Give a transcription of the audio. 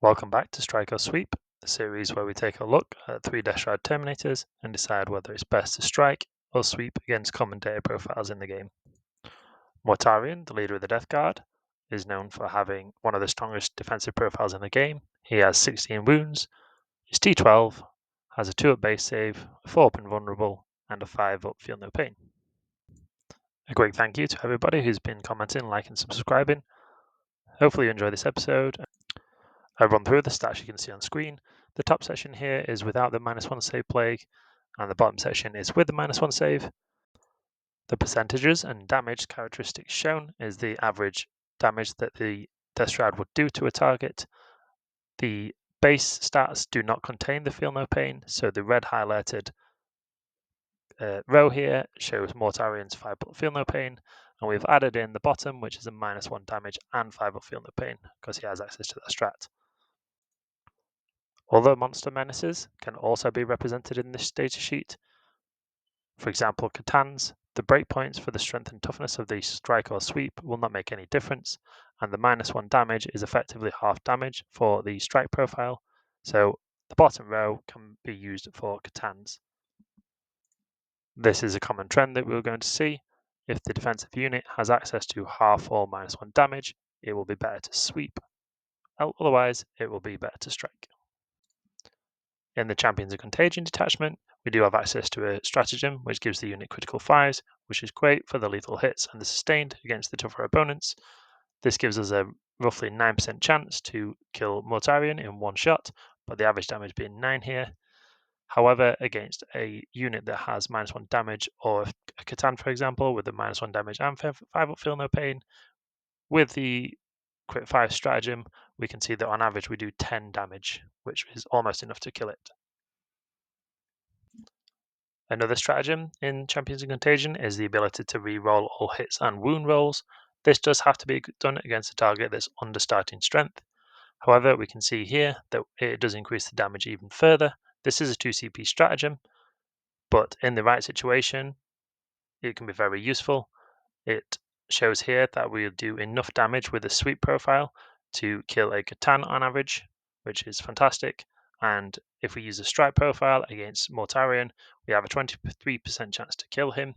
Welcome back to Strike or Sweep, the series where we take a look at 3 Deathshroud Terminators and decide whether it's best to strike or sweep against common data profiles in the game. Mortarion, the leader of the Death Guard, is known for having one of the strongest defensive profiles in the game. He has 16 wounds, is T12, has a 2-up base save, a 4-up invulnerable, and a 5-up feel no pain. A great thank you to everybody who's been commenting, liking, subscribing. Hopefully you enjoy this episode. I run through the stats you can see on screen. The top section here is without the -1 save plague, and the bottom section is with the -1 save. The percentages and damage characteristics shown is the average damage that the Deathshroud would do to a target. The base stats do not contain the feel no pain, so the red highlighted row here shows Mortarion's 5-up feel no pain, and we've added in the bottom, which is a -1 damage and 5-up feel no pain, because he has access to that strat. Other monster menaces can also be represented in this datasheet. For example, Catans, the breakpoints for the strength and toughness of the strike or sweep will not make any difference, and the -1 damage is effectively half damage for the strike profile, so the bottom row can be used for Catans. This is a common trend that we're going to see. If the defensive unit has access to half or -1 damage, it will be better to sweep. Otherwise, it will be better to strike. In the Champions of Contagion detachment, we do have access to a stratagem which gives the unit critical 5s, which is great for the lethal hits and the sustained against the tougher opponents. This gives us a roughly 9% chance to kill Mortarion in one shot, but the average damage being 9 here. However, against a unit that has -1 damage, or a Catan, for example, with the -1 damage and 5-up feel no pain, with the crit 5 stratagem, we can see that on average we do 10 damage, which is almost enough to kill it. Another stratagem in Champions of Contagion is the ability to re-roll all hits and wound rolls. This does have to be done against a target that's under starting strength. However, we can see here that it does increase the damage even further. This is a 2 CP stratagem, but in the right situation, it can be very useful. It shows here that we'll do enough damage with a sweep profile to kill a Catan on average, which is fantastic. And if we use a strike profile against Mortarion, we have a 23% chance to kill him.